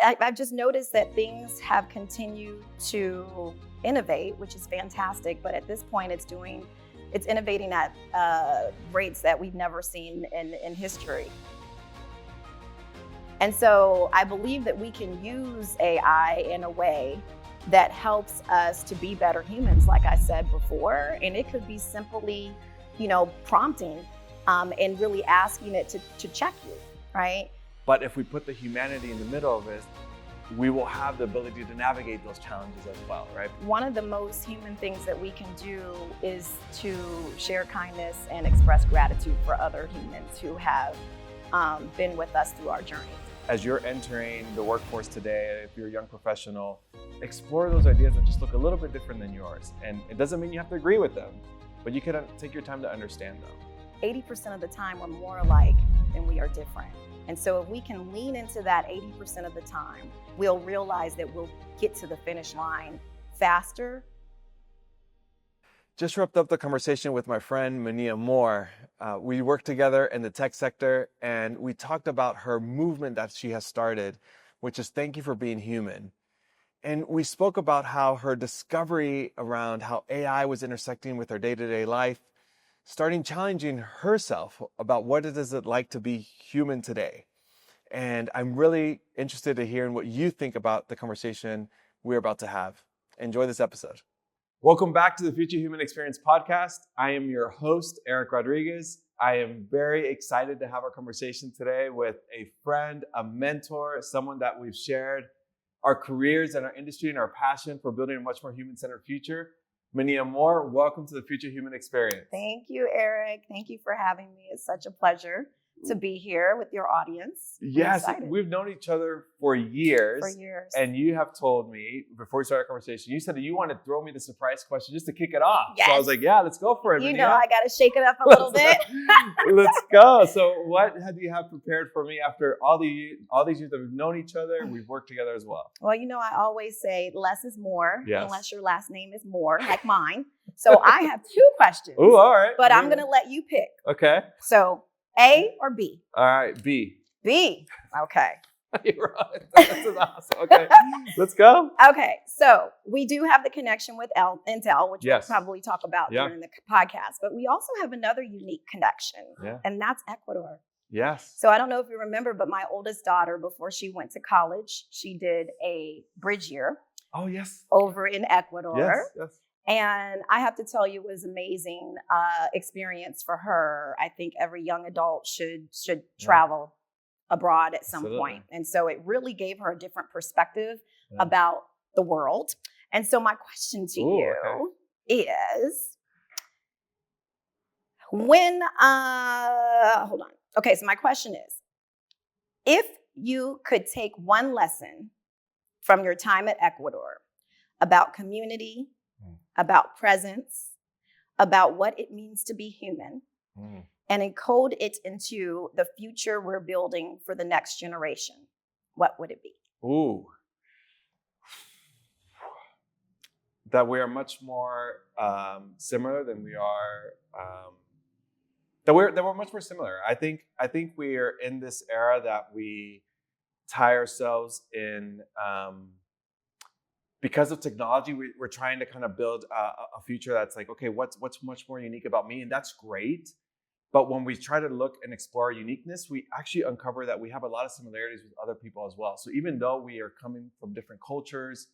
I've just noticed that things have continued to innovate, which is fantastic. But at this point, it's innovating at rates that we've never seen in history. And so I believe that we can use AI in a way that helps us to be better humans, like I said before. And it could be simply, prompting and really asking it to check you, right? But if we put the humanity in the middle of it, we will have the ability to navigate those challenges as well, right? One of the most human things that we can do is to share kindness and express gratitude for other humans who have been with us through our journey. As you're entering the workforce today, if you're a young professional, explore those ideas that just look a little bit different than yours. And it doesn't mean you have to agree with them, but you can take your time to understand them. 80% of the time, we're more alike than we are different. And so if we can lean into that 80% of the time, we'll realize that we'll get to the finish line faster. Just wrapped up the conversation with my friend, Minea Moore. We worked together in the tech sector, and we talked about her movement that she has started, which is Thank You for Being Human. And we spoke about how her discovery around how AI was intersecting with her day-to-day life, starting challenging herself about what it is like to be human today. And I'm really interested to hear what you think about the conversation we're about to have. Enjoy this episode. Welcome back to the Future Human Experience podcast. I am your host, Eric Rodriguez. I am very excited to have our conversation today with a friend, a mentor, someone that we've shared our careers and our industry and our passion for building a much more human-centered future. Minea Moore, welcome to the Future Human Experience. Thank you, Eric. Thank you for having me. It's such a pleasure to be here with your audience. Yes, we've known each other for years. And you have told me, before we started our conversation, you said that you wanted to throw me the surprise question just to kick it off. Yes. So I was like, yeah, let's go for it, Minea. I got to shake it up a little bit. Let's go. So what do you have prepared for me after all these years that we've known each other? We've worked together as well. Well, I always say less is more, yes, unless your last name is Moore, like mine. So I have two questions. Oh, all right. But I'm going to let you pick. Okay. So A or B? All right, B. B. Okay. You're right. This is awesome. Okay, let's go. Okay, so we do have the connection with Intel, which yes, we'll probably talk about during the podcast. But we also have another unique connection, and that's Ecuador. Yes. So I don't know if you remember, but my oldest daughter, before she went to college, she did a bridge year. Oh, yes. Over in Ecuador. Yes, yes. And I have to tell you, it was an amazing experience for her. I think every young adult should travel abroad at some point. And so it really gave her a different perspective about the world. And so my question to you is, hold on. Okay, so my question is, if you could take one lesson from your time at Ecuador about community, about presence, about what it means to be human, and encode it into the future we're building for the next generation, what would it be? Ooh. That we are much more similar than we are. That we're much more similar. I think we are in this era that we tie ourselves in. Because of technology, we're trying to kind of build a future that's like, okay, what's much more unique about me? And that's great. But when we try to look and explore our uniqueness, we actually uncover that we have a lot of similarities with other people as well. So even though we are coming from different cultures,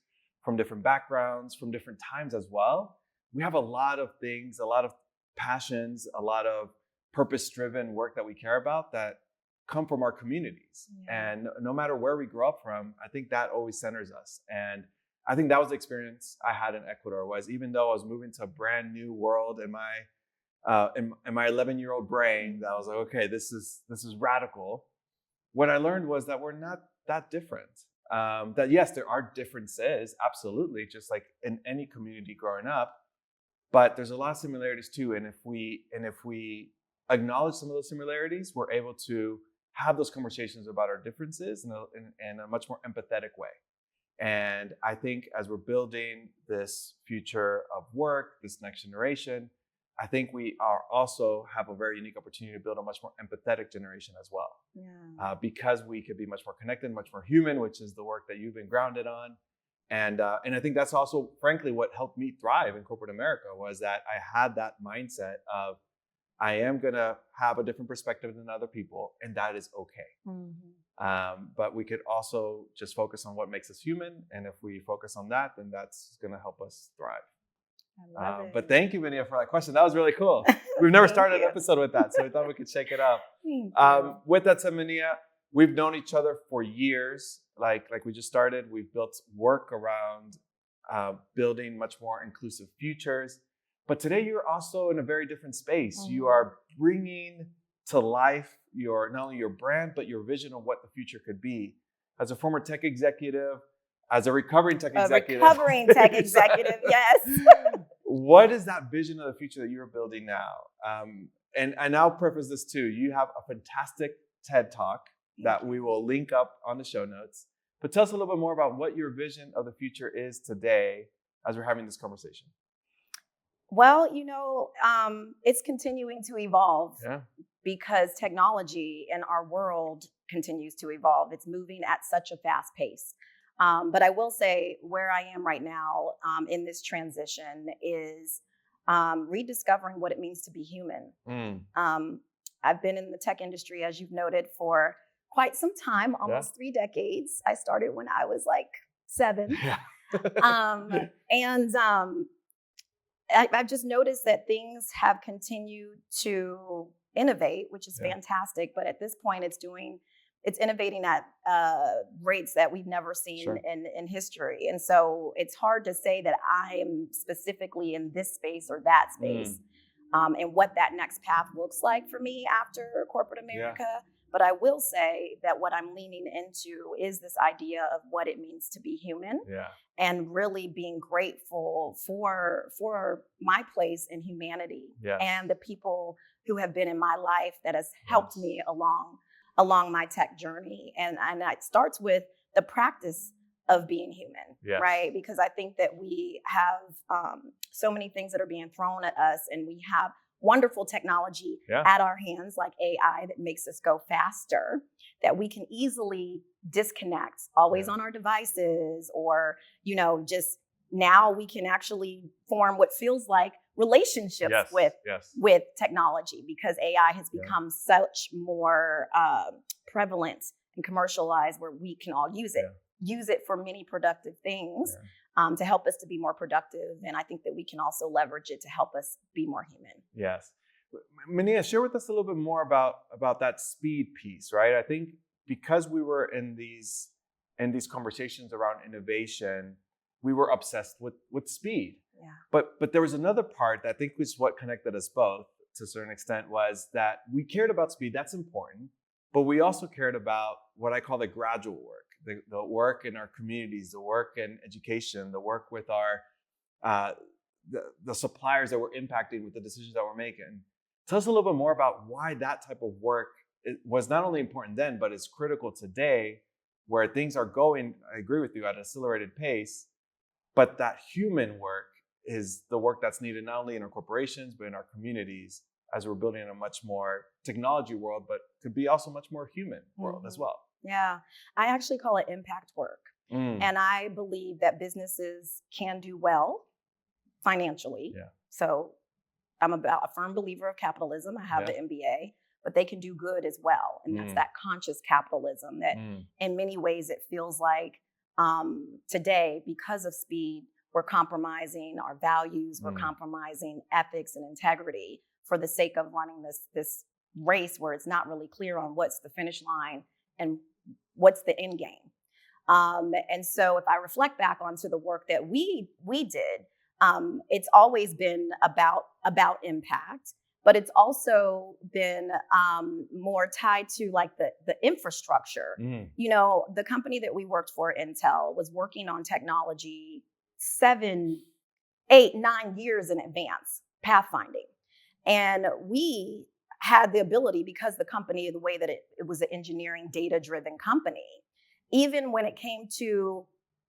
from different backgrounds, from different times as well, we have a lot of things, a lot of passions, a lot of purpose-driven work that we care about that come from our communities. And no matter where we grow up from, I think that always centers us. And I think that was the experience I had in Ecuador, was even though I was moving to a brand new world in my 11-year-old brain, that I was like, okay, this is radical. What I learned was that we're not that different. That yes, there are differences, absolutely, just like in any community growing up, but there's a lot of similarities too. And if we acknowledge some of those similarities, we're able to have those conversations about our differences in a much more empathetic way. And I think as we're building this future of work, this next generation, I think we are also have a very unique opportunity to build a much more empathetic generation as well. Yeah. Because we could be much more connected, much more human, which is the work that you've been grounded on. And I think that's also, frankly, what helped me thrive in corporate America was that I had that mindset of I am going to have a different perspective than other people, and that is okay. But we could also just focus on what makes us human. And if we focus on that, then that's going to help us thrive. I love it. But thank you, Minea, for that question. That was really cool. We've never started an episode with that, so we thought we could shake it up. With that said, Minea, we've known each other for years. Like we just started, we've built work around building much more inclusive futures. But today you're also in a very different space. You are bringing to life not only your brand, but your vision of what the future could be. As a former tech executive, as a recovering tech executive. Yes. What is that vision of the future that you're building now? And I'll preface this too. You have a fantastic TED Talk that we will link up on the show notes. But tell us a little bit more about what your vision of the future is today as we're having this conversation. Well, it's continuing to evolve because technology in our world continues to evolve. It's moving at such a fast pace. But I will say where I am right now in this transition is rediscovering what it means to be human. I've been in the tech industry, as you've noted, for quite some time, almost 3 decades. I started when I was like 7. I've just noticed that things have continued to innovate, which is fantastic. But at this point, it's innovating at rates that we've never seen in history. And so it's hard to say that I am specifically in this space or that space and what that next path looks like for me after corporate America. But I will say that what I'm leaning into is this idea of what it means to be human and really being grateful for my place in humanity and the people who have been in my life that has helped me along my tech journey. And it starts with the practice of being human, right? Because I think that we have so many things that are being thrown at us, and we have wonderful technology at our hands, like AI, that makes us go faster, that we can easily disconnect, always on our devices, or, just now we can actually form what feels like relationships with technology, because AI has become such more prevalent and commercialized, where we can all use it for many productive things to help us to be more productive. And I think that we can also leverage it to help us be more human. Yes. Minea, share with us a little bit more about that speed piece, right? I think because we were in these conversations around innovation, we were obsessed with speed. But there was another part that I think was what connected us both to a certain extent, was that we cared about speed. That's important. But we also cared about what I call the gradual work, the work in our communities, the work in education, the work with our the suppliers that we're impacting with the decisions that we're making. Tell us a little bit more about why that type of work was not only important then, but is critical today, where things are going, I agree with you, at an accelerated pace. But that human work is the work that's needed not only in our corporations, but in our communities, as we're building a much more technology world, but could be also much more human world as well. Yeah, I actually call it impact work. And I believe that businesses can do well financially. So I'm a firm believer of capitalism. I have the MBA, but they can do good as well. And that's that conscious capitalism that in many ways it feels like today, because of speed, we're compromising our values, we're compromising ethics and integrity for the sake of running this race where it's not really clear on what's the finish line and what's the end game. And so if I reflect back onto the work that we did, it's always been about impact, but it's also been more tied to like the infrastructure. The company that we worked for, Intel, was working on technology 7, 8, 9 years in advance, pathfinding. And we had the ability, because the company, the way that it was an engineering data-driven company, even when it came to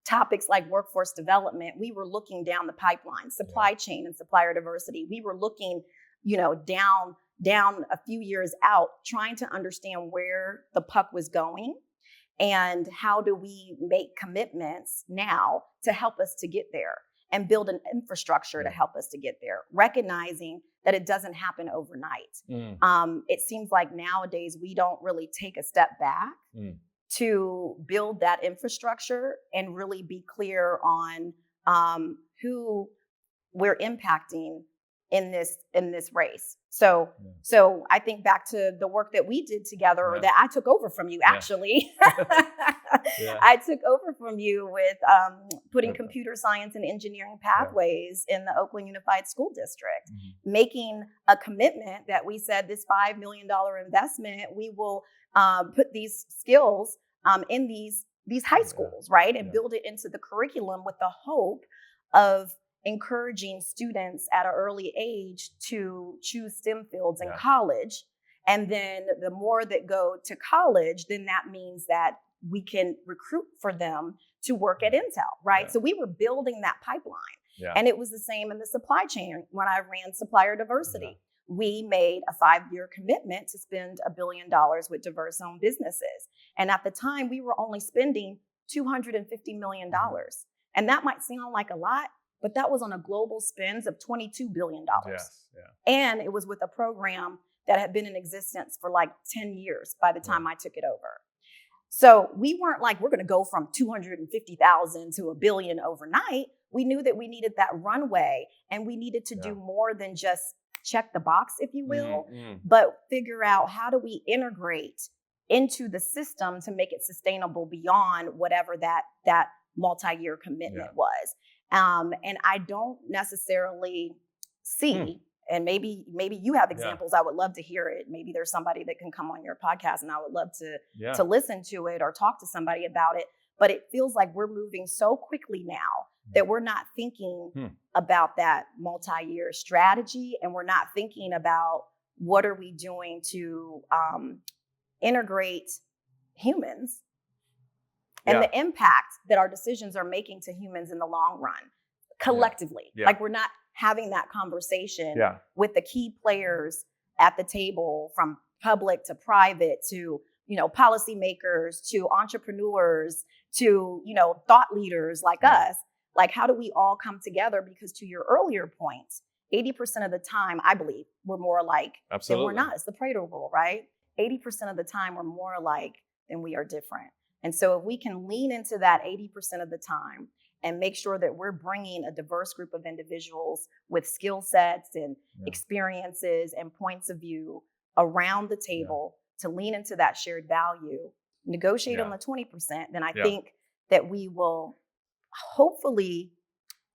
topics like workforce development, we were looking down the pipeline, supply chain and supplier diversity. We were looking, down a few years out, trying to understand where the puck was going and how do we make commitments now to help us to get there and build an infrastructure to help us to get there, recognizing that it doesn't happen overnight. It seems like nowadays we don't really take a step back to build that infrastructure and really be clear on who we're impacting in this race. So I think back to the work that we did together, or that I took over from you, actually. I took over from you with putting computer science and engineering pathways in the Oakland Unified School District, making a commitment that we said this $5 million investment, we will put these skills in these high schools, right? And build it into the curriculum with the hope of encouraging students at an early age to choose STEM fields in college. And then the more that go to college, then that means that we can recruit for them to work at Intel, right? So we were building that pipeline. And it was the same in the supply chain when I ran supplier diversity. We made a 5-year commitment to spend $1 billion with diverse-owned businesses. And at the time, we were only spending $250 million. And that might sound like a lot, but that was on a global spend of $22 billion. And it was with a program that had been in existence for like 10 years by the time I took it over. So we weren't like, we're going to go from 250,000 to $1 billion overnight. We knew that we needed that runway, and we needed to do more than just check the box, if you will, but figure out how do we integrate into the system to make it sustainable beyond whatever that multi-year commitment was. And I don't necessarily see, and maybe you have examples. I would love to hear it. Maybe there's somebody that can come on your podcast, and I would love to listen to it or talk to somebody about it. But it feels like we're moving so quickly now that we're not thinking about that multi-year strategy, and we're not thinking about what are we doing to integrate humans and the impact that our decisions are making to humans in the long run, collectively. Like we're not having that conversation with the key players at the table, from public to private to, policymakers to entrepreneurs to, thought leaders like us. Like, how do we all come together? Because to your earlier point, 80% of the time, I believe, we're more alike than we're not. It's the Pareto rule, right? 80% of the time, we're more alike than we are different. And so if we can lean into that 80% of the time and make sure that we're bringing a diverse group of individuals with skill sets and experiences and points of view around the table to lean into that shared value, negotiate on the 20%, then I think that we will hopefully,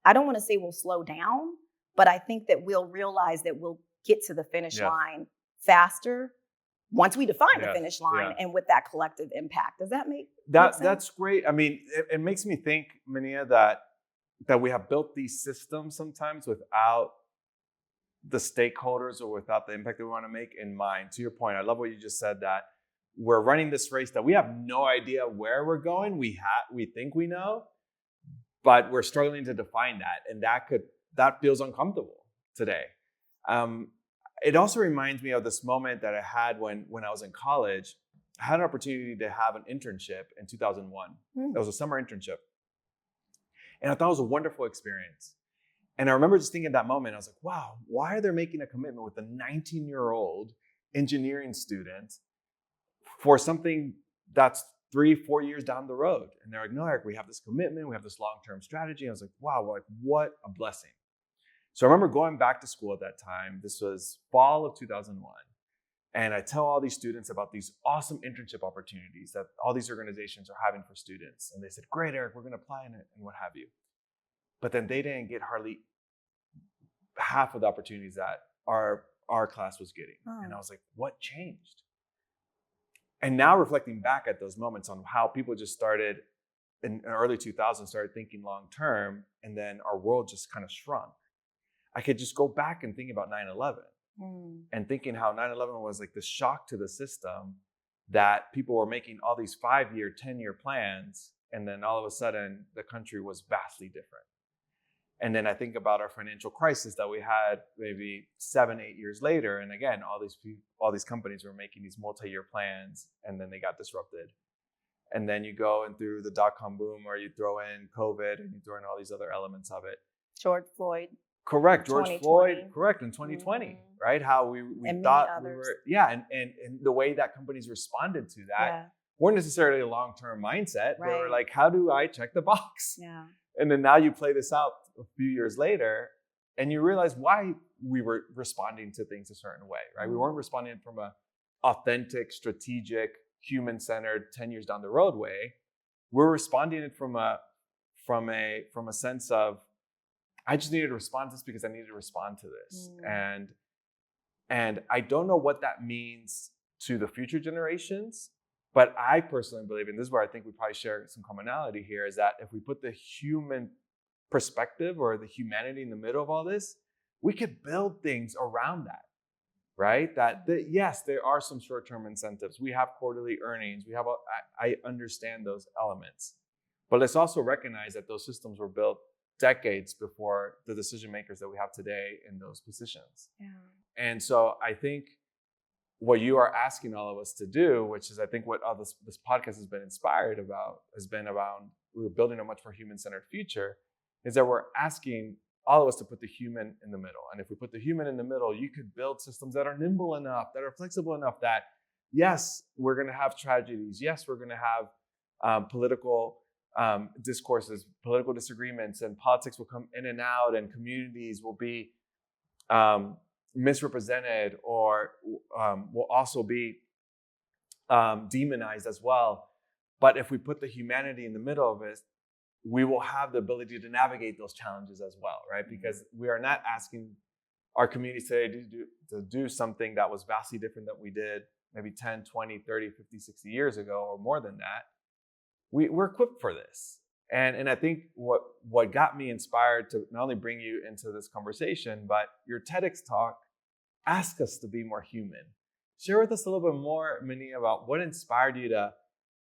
I don't want to say we'll slow down, but I think that we'll realize that we'll get to the finish line faster once we define the finish line and with that collective impact. Does that make sense? That's great. I mean, it makes me think, Minea, that we have built these systems sometimes without the stakeholders or without the impact that we want to make in mind. To your point, I love what you just said, that we're running this race that we have no idea where we're going. We think we know, but we're struggling to define that, and that feels uncomfortable today. It also reminds me of this moment that I had when I was in college. I had an opportunity to have an internship in 2001. It was a summer internship, and I thought it was a wonderful experience. And I remember just thinking at that moment, I was like, wow, why are they making a commitment with a 19-year-old engineering student for something that's 3-4 years down the road? And they're like, no, Eric, we have this commitment, we have this long-term strategy. And I was like, wow, what a blessing. So I remember going back to school at that time. This was fall of 2001. And I tell all these students about these awesome internship opportunities that all these organizations are having for students. And they said, great, Eric, we're going to apply in it and what have you. But then they didn't get hardly half of the opportunities that our class was getting. And I was like, what changed? And now reflecting back at those moments on how people just started in early 2000s, started thinking long term, and then our world just kind of shrunk. I could just go back and think about 9/11 and thinking how 9/11 was like the shock to the system, that people were making all these 5-year, 10-year plans And then all of a sudden, the country was vastly different. And then I think about our financial crisis that we had maybe 7, 8 years later. And again, all these companies were making these multi-year plans, and then they got disrupted. And then you go and through the dot-com boom, or you throw in COVID and you throw in all these other elements of it. George Floyd. Correct. George Floyd, correct, in 2020, Mm-hmm. right? How we And thought many we others. were, yeah, and the way that companies responded to that weren't necessarily a long-term mindset. They were Right. like, how do I check the box? Yeah. And then now you play this out a few years later, and you realize why we were responding to things a certain way, right? We weren't responding from a authentic, strategic, human-centered 10 years down the road way. We're responding it from a sense of, I just needed to respond to this because I needed to respond to this. And I don't know what that means to the future generations, but I personally believe, and this is where I think we probably share some commonality here, is that if we put the human perspective or the humanity in the middle of all this, we could build things around that, right? That yes, there are some short-term incentives. We have quarterly earnings. I understand those elements. But let's also recognize that those systems were built decades before the decision makers that we have today in those positions. Yeah. And so I think what you are asking all of us to do, which is I think what all this podcast has been inspired about, has been around, we're building a much more human-centered future, is that we're asking all of us to put the human in the middle. And if we put the human in the middle, you could build systems that are nimble enough, that are flexible enough that, yes, we're going to have tragedies. Yes, we're going to have political discourses, political disagreements, and politics will come in and out, and communities will be misrepresented, or will also be demonized as well. But if we put the humanity in the middle of it, we will have the ability to navigate those challenges as well, right? Because we are not asking our communities today to do something that was vastly different than we did maybe 10, 20, 30, 50, 60 years ago, or more than that. We're equipped for this. And I think what got me inspired to not only bring you into this conversation, but your TEDx talk asked us to be more human. Share with us a little bit more, Minea, about what inspired you to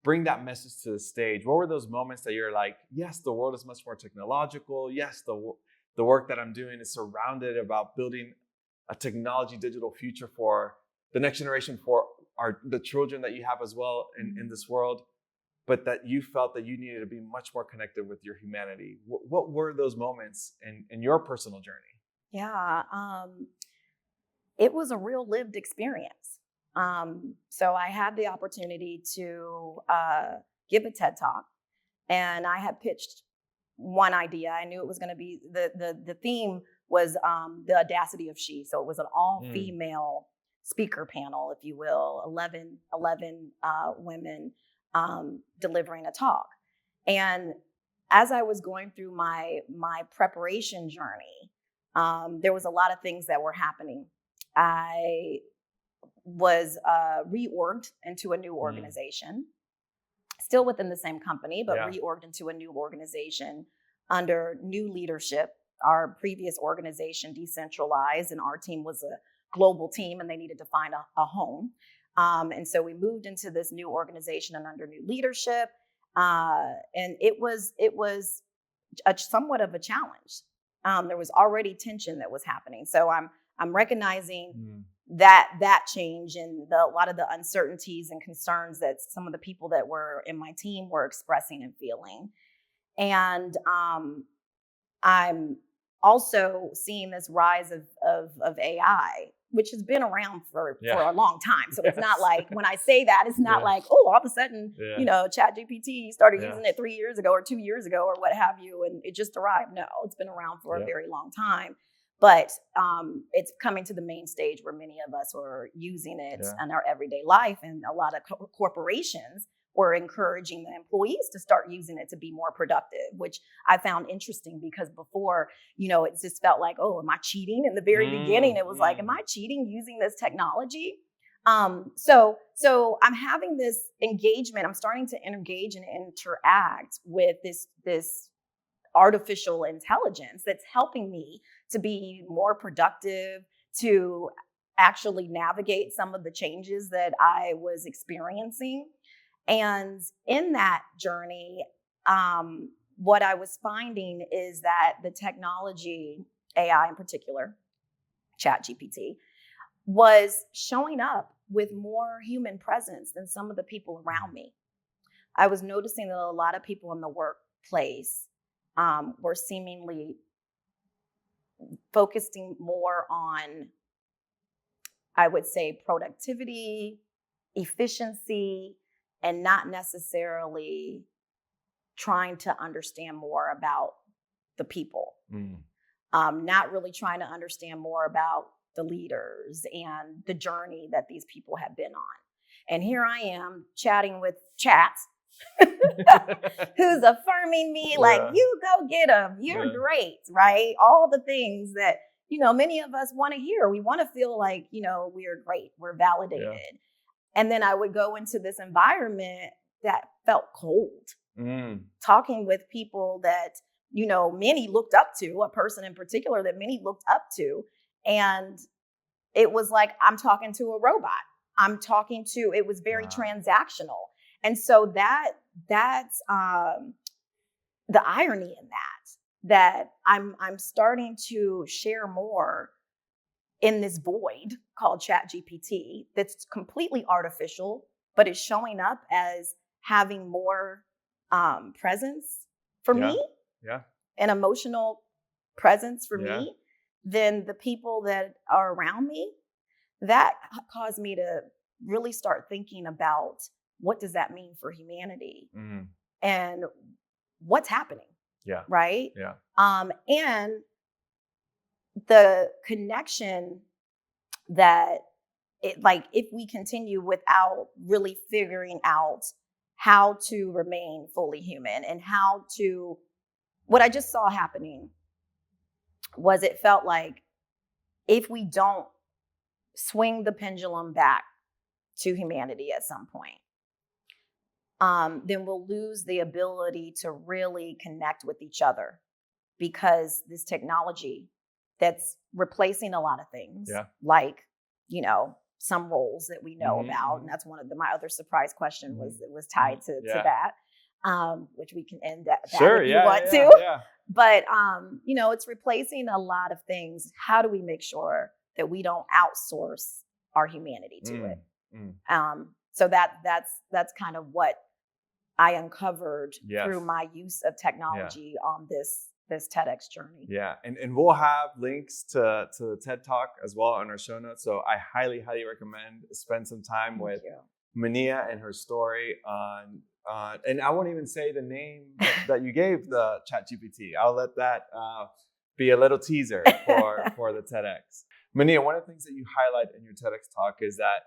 bring that message to the stage. What were those moments that you're like, yes, the world is much more technological. Yes, the work that I'm doing is surrounded about building a technology digital future for the next generation, for the children that you have as well in this world, but that you felt that you needed to be much more connected with your humanity. What were those moments in your personal journey? Yeah, it was a real lived experience. So I had the opportunity to give a TED Talk, and I had pitched one idea. I knew it was going to be, the theme was the audacity of she. So it was an all-female speaker panel, if you will, 11 women delivering a talk. And as I was going through my preparation journey, there was a lot of things that were happening. I was reorged into a new organization, still within the same company, but reorged into a new organization under new leadership. Our previous organization decentralized, and our team was a global team, and they needed to find a home. And so we moved into this new organization and under new leadership. And it was somewhat of a challenge. There was already tension that was happening. So I'm recognizing that change and a lot of the uncertainties and concerns that some of the people that were in my team were expressing and feeling. And I'm also seeing this rise of AI, which has been around for a long time. So it's not like, when I say that, it's not like, oh, all of a sudden, ChatGPT started using it 3 years ago or 2 years ago or what have you, and it just arrived. No, it's been around for a very long time. But it's coming to the main stage where many of us are using it in our everyday life, and a lot of corporations were encouraging the employees to start using it to be more productive, which I found interesting, because before, it just felt like, oh, am I cheating? In the very beginning, it was like, am I cheating using this technology? So I'm having this engagement. I'm starting to engage and interact with this artificial intelligence that's helping me to be more productive, to actually navigate some of the changes that I was experiencing. And in that journey, what I was finding is that the technology, AI in particular, ChatGPT, was showing up with more human presence than some of the people around me. I was noticing that a lot of people in the workplace were seemingly focusing more on, I would say, productivity, efficiency, and not necessarily trying to understand more about the people. Not really trying to understand more about the leaders and the journey that these people have been on. And here I am chatting with Chat, who's affirming me like, you go get them. You're great, right? All the things that, many of us want to hear. We want to feel like, we're great. We're validated. Yeah. And then I would go into this environment that felt cold, talking with people that, many looked up to, a person in particular that many looked up to. And it was like, I'm talking to a robot. It was very transactional. And so that's the irony in that I'm starting to share more in this void called ChatGPT that's completely artificial, but it's showing up as having more presence for me, an emotional presence for me than the people that are around me. That caused me to really start thinking about what does that mean for humanity and what's happening. Yeah. Right. Yeah. And the connection that if we continue without really figuring out how to remain fully human and what I just saw happening was it felt like if we don't swing the pendulum back to humanity at some point, then we'll lose the ability to really connect with each other, because this technology that's replacing a lot of things, like, some roles that we know about. And that's one of my other surprise question was tied to that, which we can end that if you want to. Yeah. But, it's replacing a lot of things. How do we make sure that we don't outsource our humanity to it? So that's kind of what I uncovered through my use of technology on this TEDx journey. Yeah, and we'll have links to the TED Talk as well on our show notes. So I highly, highly recommend spend some time with Minea and her story on. And I won't even say the name that you gave the ChatGPT. I'll let that be a little teaser for the TEDx. Minea, one of the things that you highlight in your TEDx talk is that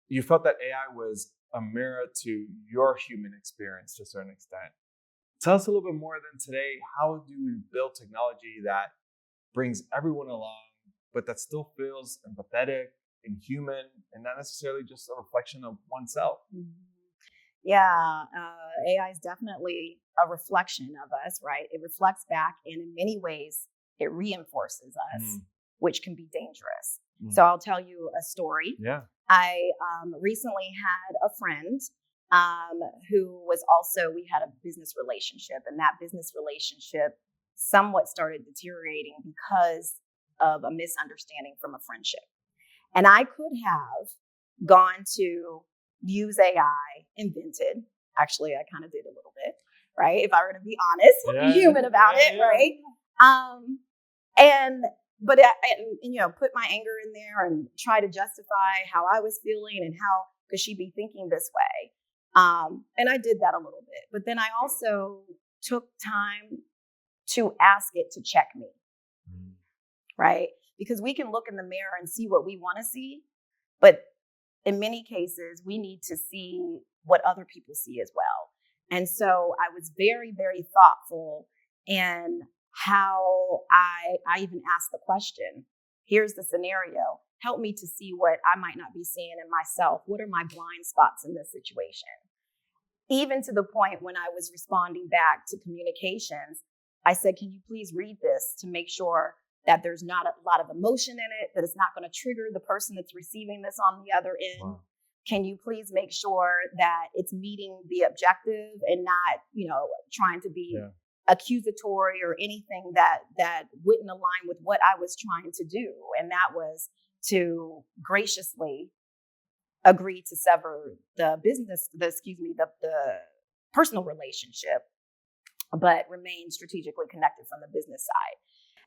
you felt that AI was a mirror to your human experience to a certain extent. Tell us a little bit more than today. How do we build technology that brings everyone along, but that still feels empathetic and human and not necessarily just a reflection of oneself? Yeah, AI is definitely a reflection of us, right? It reflects back, and in many ways, it reinforces us, which can be dangerous. So I'll tell you a story. Yeah. I recently had a friend who was also, we had a business relationship, and that business relationship somewhat started deteriorating because of a misunderstanding from a friendship. And I could have gone to use AI, invented. Actually, I kind of did a little bit, right? If I were to be honest, human about it, right? But put my anger in there and try to justify how I was feeling and how could she be thinking this way. And I did that a little bit. But then I also took time to ask it to check me, right? Because we can look in the mirror and see what we want to see, but in many cases, we need to see what other people see as well. And so I was very, very thoughtful in how I even asked the question, here's the scenario. Help me to see what I might not be seeing in myself. What are my blind spots in this situation? Even to the point when I was responding back to communications, I said, can you please read this to make sure that there's not a lot of emotion in it, that it's not going to trigger the person that's receiving this on the other end. Wow. can you please make sure that it's meeting the objective and not, trying to be accusatory or anything that wouldn't align with what I was trying to do. And that was to graciously agree to sever the personal relationship, but remain strategically connected from the business side.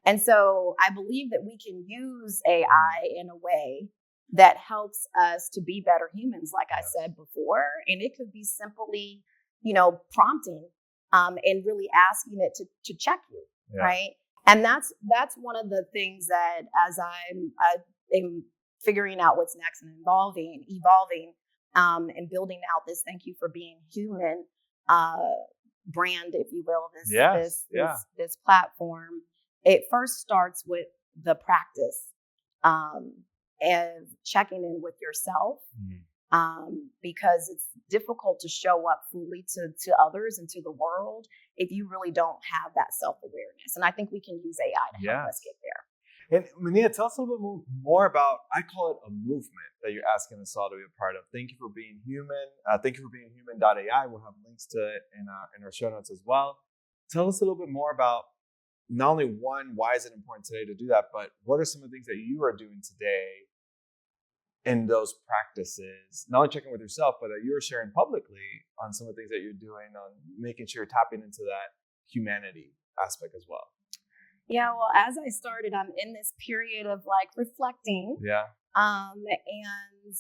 And so I believe that we can use AI in a way that helps us to be better humans, like I said before. And it could be simply, prompting and really asking it to check you, right? And that's one of the things that as I am figuring out what's next and evolving, and building out this "Thank You for Being Human" brand, if you will, this platform. It first starts with the practice and checking in with yourself, because it's difficult to show up fully to others and to the world if you really don't have that self-awareness. And I think we can use AI to help us get there. And Minea, tell us a little bit more about, I call it a movement that you're asking us all to be a part of. Thank you for being human. Thank you for being human.ai. We'll have links to it in our show notes as well. Tell us a little bit more about not only one, why is it important today to do that, but what are some of the things that you are doing today in those practices, not only checking with yourself, but that you're sharing publicly on some of the things that you're doing on making sure you're tapping into that humanity aspect as well. Yeah, well, as I started, I'm in this period of reflecting. Yeah. And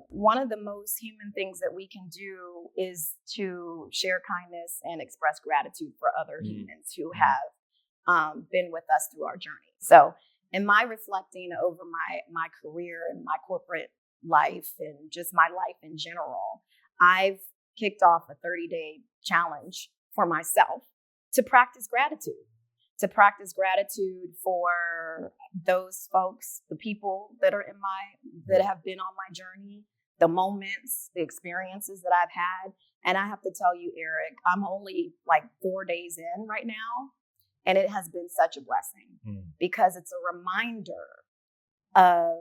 one of the most human things that we can do is to share kindness and express gratitude for other humans who have been with us through our journey. So in my reflecting over my career and my corporate life and just my life in general, I've kicked off a 30-day challenge for myself to practice gratitude. To practice gratitude for those folks, the people that are that have been on my journey, the moments, the experiences that I've had. And I have to tell you, Eric, I'm only 4 days in right now, and it has been such a blessing because it's a reminder of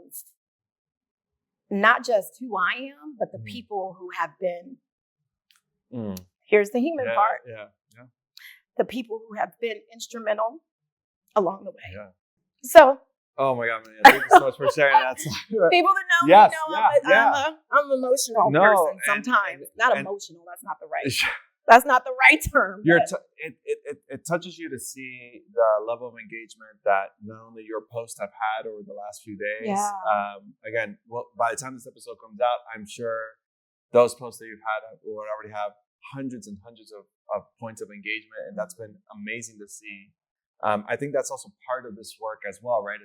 not just who I am, but the people who have been. Here's the human part. Yeah. The people who have been instrumental along the way. Yeah. So. Oh my God, man. Thank you so much for sharing that. People that know me know I'm an emotional person sometimes. Emotional, that's not the right. That's not the right term. It touches you to see the level of engagement that not only your posts have had over the last few days. Yeah. Again, by the time this episode comes out, I'm sure those posts that you've had will already have hundreds and hundreds of points of engagement, and that's been amazing to see. I think that's also part of this work as well, right?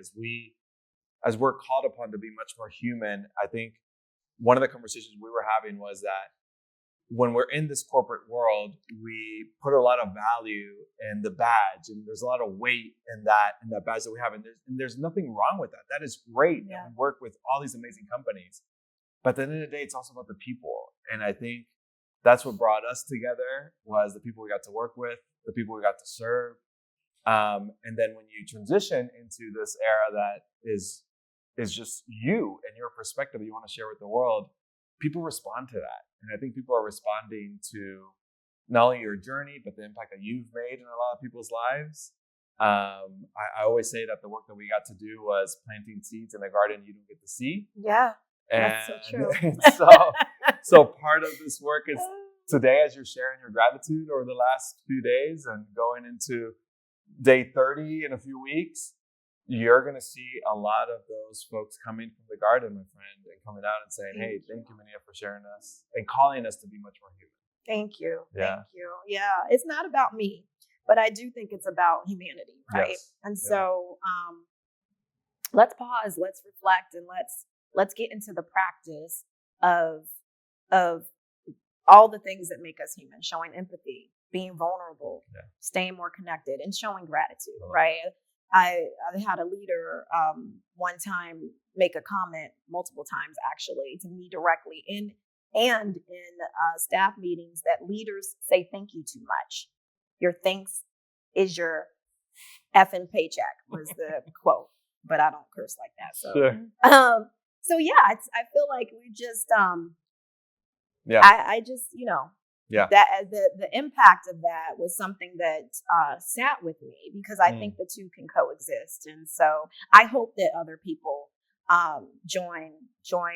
As we're called upon to be much more human, I think one of the conversations we were having was that when we're in this corporate world, we put a lot of value in the badge, and there's a lot of weight in that badge that we have, and there's nothing wrong with that. That is great. Yeah. That we work with all these amazing companies, but at the end of the day, it's also about the people, and I think that's what brought us together, was the people we got to work with, the people we got to serve. And then when you transition into this era that is just you and your perspective that you want to share with the world, people respond to that. And I think people are responding to not only your journey, but the impact that you've made in a lot of people's lives. I always say that the work that we got to do was planting seeds in a garden you don't get to see. Yeah. That's so true. So part of this work is today, as you're sharing your gratitude over the last few days and going into day 30 in a few weeks, you're going to see a lot of those folks coming from the garden, my friend, and coming out and saying, hey, thank you, Minea, for sharing us and calling us to be much more human. Thank you. Yeah. Thank you. Yeah. It's not about me, but I do think it's about humanity, right? Yes. And so let's pause, let's reflect, and let's get into the practice of all the things that make us human, showing empathy, being vulnerable, staying more connected, and showing gratitude, right? I had a leader one time make a comment, multiple times actually, to me directly in staff meetings, that leaders say thank you too much. Your thanks is your effing paycheck, was the quote, but I don't curse like that. So, sure. So yeah, I feel like we just Yeah. I just, Yeah. that the impact of that was something that sat with me because I think the two can coexist, and so I hope that other people join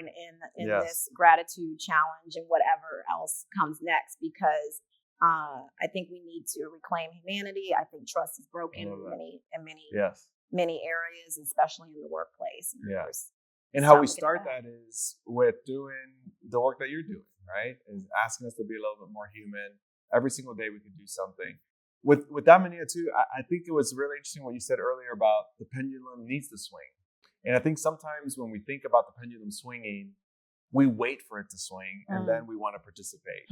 in Yes. this gratitude challenge and whatever else comes next, because I think we need to reclaim humanity. I think trust is broken in Yes. many areas, especially in the workplace. Yes. And how we start that is with doing the work that you're doing, right? Is asking us to be a little bit more human. Every single day we can do something. With that, Minea, too, I think it was really interesting what you said earlier about the pendulum needs to swing. And I think sometimes when we think about the pendulum swinging, we wait for it to swing and then we want to participate.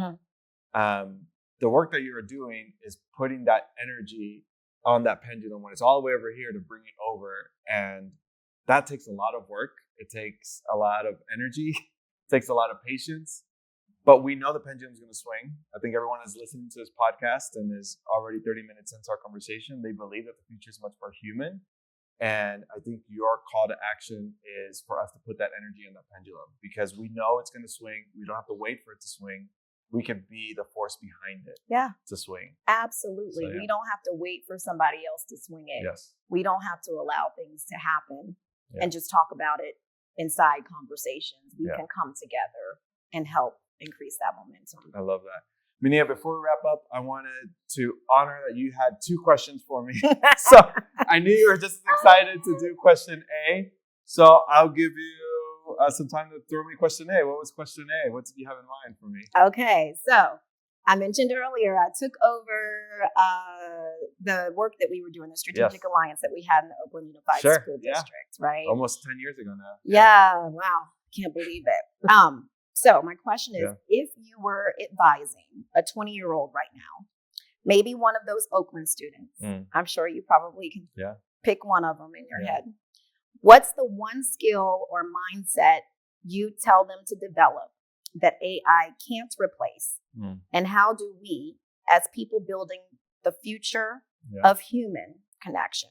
The work that you're doing is putting that energy on that pendulum when it's all the way over here to bring it over. And that takes a lot of work. It takes a lot of energy. It takes a lot of patience. But we know the pendulum's going to swing. I think everyone is listening to this podcast and is already 30 minutes into our conversation. They believe that the future is much more human. And I think your call to action is for us to put that energy in that pendulum because we know it's going to swing. We don't have to wait for it to swing. We can be the force behind it to swing. Absolutely. So, yeah. We don't have to wait for somebody else to swing it. Yes. We don't have to allow things to happen and just talk about it inside conversations. We can come together and help increase that momentum. I love that. Minea, before we wrap up, I wanted to honor that you had 2 questions for me. So I knew you were just as excited to do question A. So I'll give you some time to throw me question A. What was question A? What did you have in mind for me? Okay. So I mentioned earlier, I took over the work that we were doing, the strategic alliance that we had in the Oakland Unified School District, right? Almost 10 years ago now. Yeah. Wow. Can't believe it. So my question is, if you were advising a 20-year-old right now, maybe one of those Oakland students, I'm sure you probably can pick one of them in your head. What's the one skill or mindset you tell them to develop that AI can't replace? And how do we, as people building the future of human connection,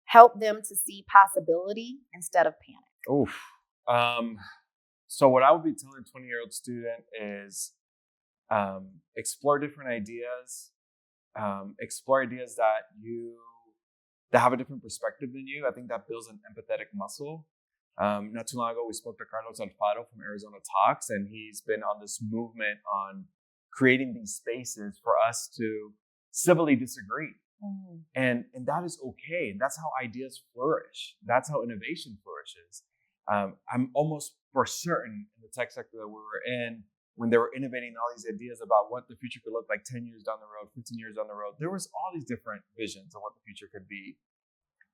help them to see possibility instead of panic? Oof. So what I would be telling a 20-year-old student is explore different ideas, explore ideas that have a different perspective than you. I think that builds an empathetic muscle. Not too long ago, we spoke to Carlos Alfaro from Arizona Talks, and he's been on this movement on creating these spaces for us to civilly disagree. And that is okay. And that's how ideas flourish. That's how innovation flourishes. I'm almost for certain in the tech sector that we were in, when they were innovating all these ideas about what the future could look like 10 years down the road, 15 years down the road, there was all these different visions of what the future could be.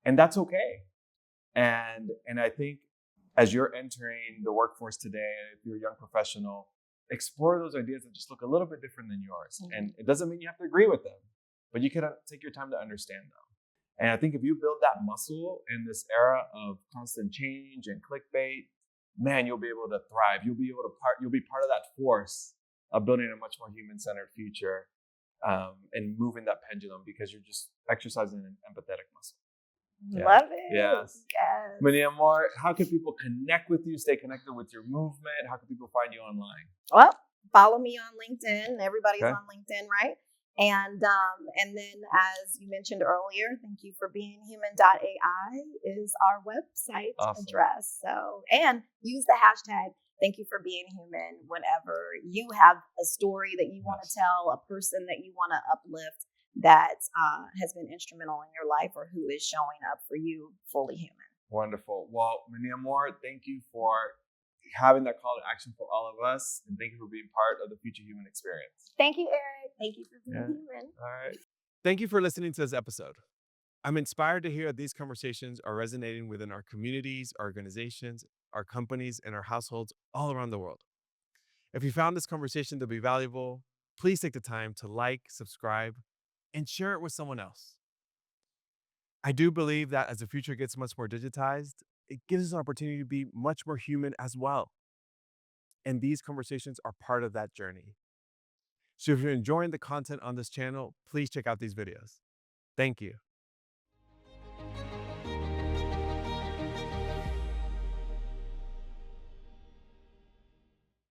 And that's okay. And I think as you're entering the workforce today, if you're a young professional, explore those ideas that just look a little bit different than yours. And it doesn't mean you have to agree with them, but you can take your time to understand them. And I think if you build that muscle in this era of constant change and clickbait, man, you'll be able to thrive. You'll be part of that force of building a much more human-centered future and moving that pendulum because you're just exercising an empathetic muscle. Love it. Yes. Minea Moore, how can people connect with you, stay connected with your movement? How can people find you online? Well, follow me on LinkedIn. Everybody's on LinkedIn, right? And then, as you mentioned earlier, thank you for being human.ai is our website address. So, and use the hashtag thank you for being human whenever you have a story that you want to tell, a person that you want to uplift that has been instrumental in your life or who is showing up for you fully human. Wonderful. Well, Minea Moore, thank you for having that call to action for all of us. And thank you for being part of the Future Human experience. Thank you, Eric. Thank you for being human. All right. Thank you for listening to this episode. I'm inspired to hear that these conversations are resonating within our communities, our organizations, our companies, and our households all around the world. If you found this conversation to be valuable, please take the time to like, subscribe, and share it with someone else. I do believe that as the future gets much more digitized, it gives us an opportunity to be much more human as well. And these conversations are part of that journey. So if you're enjoying the content on this channel, please check out these videos. Thank you.